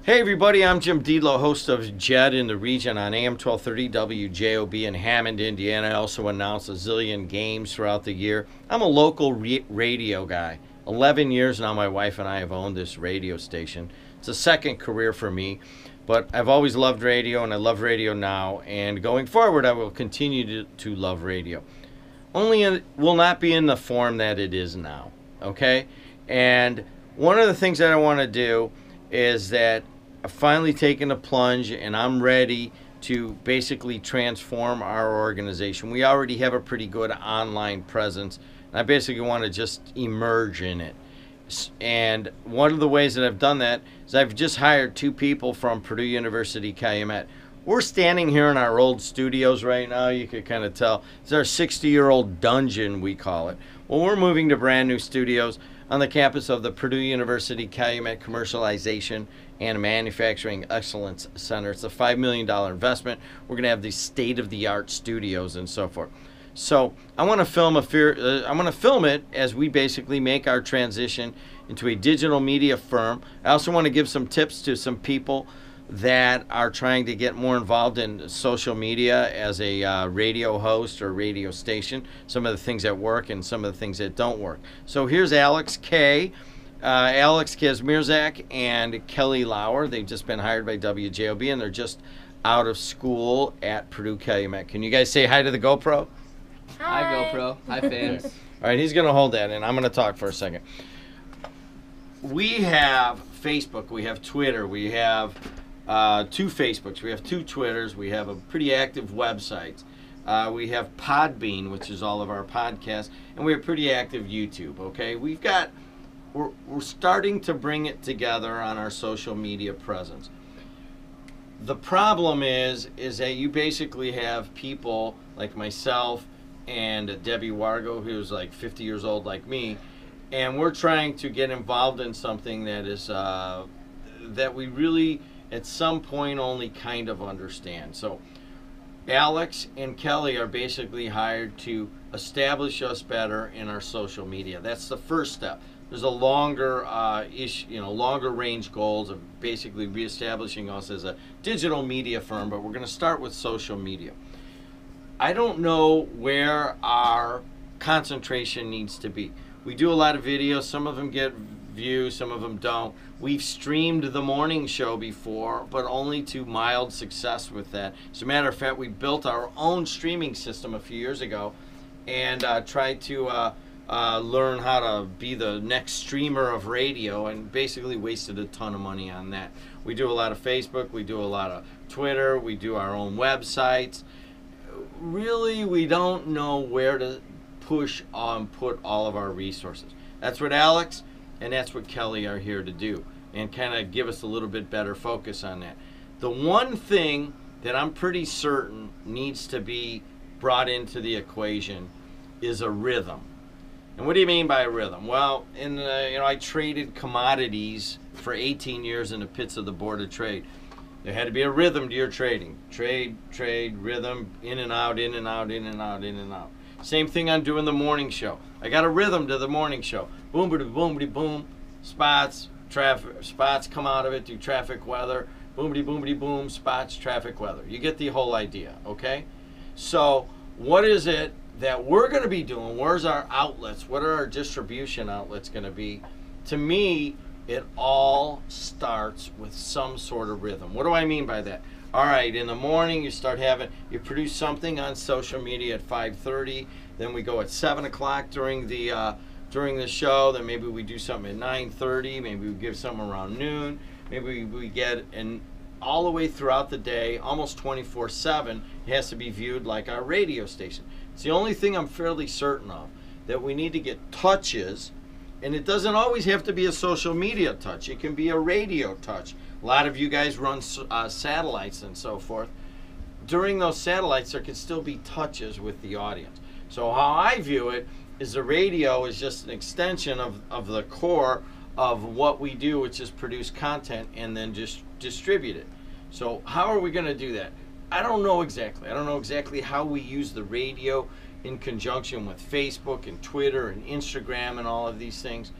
Hey everybody, I'm Jim Deedlow, host of JED in the region on AM 1230 WJOB in Hammond, Indiana. I also announce a zillion games throughout the year. I'm a local radio guy. 11 years now my wife and I have owned this radio station. It's a second career for me, but I've always loved radio and I love radio now. And going forward, I will continue to love radio. Only it will not be in the form that it is now, okay? And one of the things that I want to do is that I've finally taken a plunge and I'm ready to basically transform our organization. We already have a pretty good online presence, and I basically want to just emerge in it. And one of the ways that I've done that is I've just hired 2 people from Purdue University Calumet. We're standing here in our old studios right now. You could kind of tell. It's our 60-year-old dungeon, we call it. Well, we're moving to brand new studios on the campus of the Purdue University Calumet Commercialization and Manufacturing Excellence Center. It's a $5 million investment. We're going to have these state-of-the-art studios and so forth. So I want to film it as we basically make our transition into a digital media firm. I also want to give some tips to some people that are trying to get more involved in social media as a radio host or radio station, some of the things that work and some of the things that don't work. So here's Alex Kazmierzak and Kelly Lauer. They've just been hired by WJOB and they're just out of school at Purdue Calumet. Can you guys say hi to the GoPro? Hi GoPro. Hi fans. All right, he's going to hold that and I'm going to talk for a second. We have Facebook, we have Twitter, we have 2 Facebooks, we have 2 Twitters, we have a pretty active website. We have Podbean, which is all of our podcasts, and we have pretty active YouTube, okay? We're starting to bring it together on our social media presence. The problem is that you basically have people like myself and Debbie Wargo, who's like 50 years old like me, and we're trying to get involved in something that is that we really at some point only kind of understand. So Alex and Kelly are basically hired to establish us better in our social media. That's the first step. There's a longer longer range goals of basically reestablishing us as a digital media firm, but we're going to start with social media. I don't know where our concentration needs to be. We do a lot of videos. Some of them get views, some of them don't. We've streamed the morning show before, but only to mild success with that. As a matter of fact, we built our own streaming system a few years ago and tried to learn how to be the next streamer of radio and basically wasted a ton of money on that. We do a lot of Facebook, we do a lot of Twitter, we do our own websites. Really, we don't know where to put all of our resources. That's what Alex and that's what Kelly are here to do and kind of give us a little bit better focus on that. The one thing that I'm pretty certain needs to be brought into the equation is a rhythm. And what do you mean by a rhythm? Well, I traded commodities for 18 years in the pits of the Board of Trade. There had to be a rhythm to your trading. Trade, rhythm, in and out, in and out, in and out, in and out. Same thing on doing the morning show. I got a rhythm to the morning show. Boom, boom, boom. Spots come out of it, do traffic weather. Boomity, boomity, boom, spots, traffic weather. You get the whole idea, okay? So what is it that we're going to be doing? Where's our outlets? What are our distribution outlets going to be? To me, it all starts with some sort of rhythm. What do I mean by that? All right, in the morning you produce something on social media at 5:30, then we go at 7 o'clock during the show, then maybe we do something at 9:30, maybe we give something around noon, maybe we get, and all the way throughout the day, almost 24/7, it has to be viewed like our radio station. It's the only thing I'm fairly certain of, that we need to get touches, and it doesn't always have to be a social media touch. It can be a radio touch. A lot of you guys run satellites and so forth. During those satellites, there can still be touches with the audience. So how I view it is the radio is just an extension of the core of what we do, which is produce content and then just distribute it. So how are we going to do that? I don't know exactly. I don't know exactly how we use the radio in conjunction with Facebook and Twitter and Instagram and all of these things.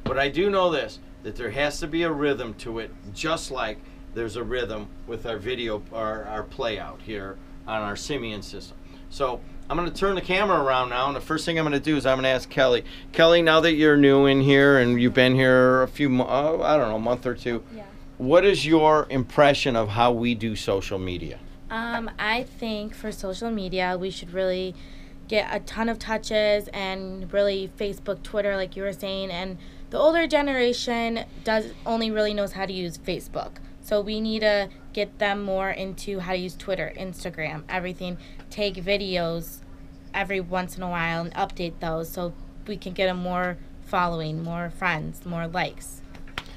But I do know this. that there has to be a rhythm to it, just like there's a rhythm with our video, our play out here on our Simian system. So I'm going to turn the camera around now, and the first thing I'm going to do is I'm going to ask Kelly. Kelly, now that you're new in here and you've been here a few, a month or two, Yeah. what is your impression of how we do social media? I think for social media, we should really get a ton of touches and really Facebook, Twitter, like you were saying. And the older generation only really knows how to use Facebook. So we need to get them more into how to use Twitter, Instagram, everything. Take videos every once in a while and update those so we can get them more following, more friends, more likes.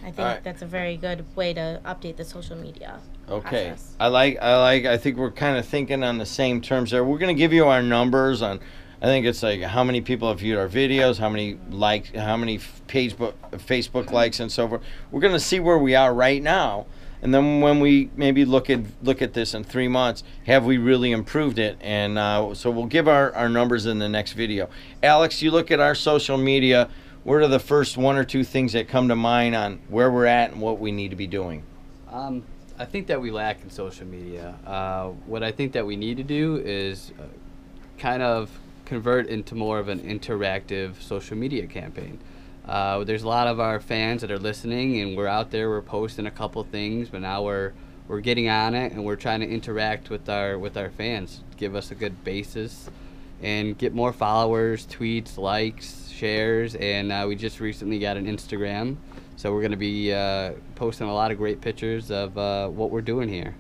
I think that's a very good way to update the social media process. I think we're kind of thinking on the same terms there. We're going to give you our numbers on, I think it's like how many people have viewed our videos, how many likes, how many Facebook likes and so forth. We're going to see where we are right now. And then when we maybe look at this in 3 months, have we really improved it? And so we'll give our numbers in the next video. Alex, you look at our social media, what are the first 1 or 2 things that come to mind on where we're at and what we need to be doing? I think that we lack in social media. What I think that we need to do is kind of convert into more of an interactive social media campaign. There's a lot of our fans that are listening, and we're out there, we're posting a couple things, but now we're getting on it and we're trying to interact with our fans, give us a good basis and get more followers, tweets, likes, shares, and we just recently got an Instagram, so we're going to be posting a lot of great pictures of what we're doing here.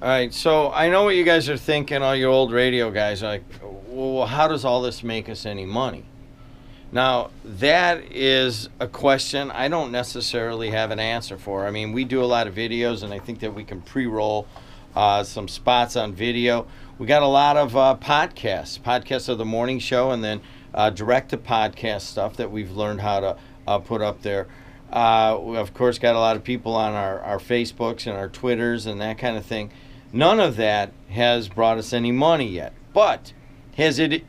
All right, so I know what you guys are thinking, all you old radio guys, like, well, how does all this make us any money? Now, that is a question I don't necessarily have an answer for. I mean, we do a lot of videos, and I think that we can pre-roll some spots on video. We got a lot of podcasts of the morning show, and then direct-to-podcast stuff that we've learned how to put up there. We, of course, got a lot of people on our Facebooks and our Twitters and that kind of thing. None of that has brought us any money yet, but has it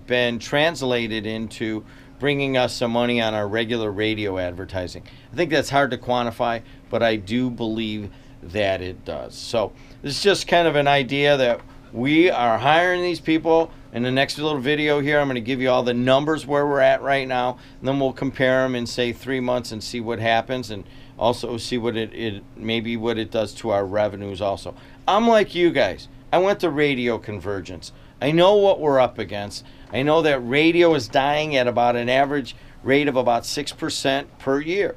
been translated into bringing us some money on our regular radio advertising? I think that's hard to quantify, but I do believe that it does. So this is just kind of an idea that we are hiring these people. In the next little video here, I'm going to give you all the numbers where we're at right now, and then we'll compare them in, say, 3 months and see what happens, and also see what it does to our revenues also. I'm like you guys. I went to radio convergence. I know what we're up against. I know that radio is dying at about an average rate of about 6% per year.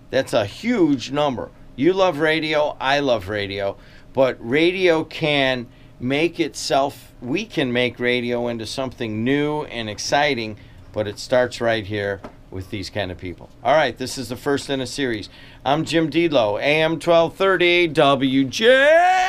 That's a huge number. You love radio, I love radio, but radio can make itself, we can make radio into something new and exciting, but it starts right here with these kind of people. All right, this is the first in a series. I'm Jim Deedlow, AM 1230 WJOB.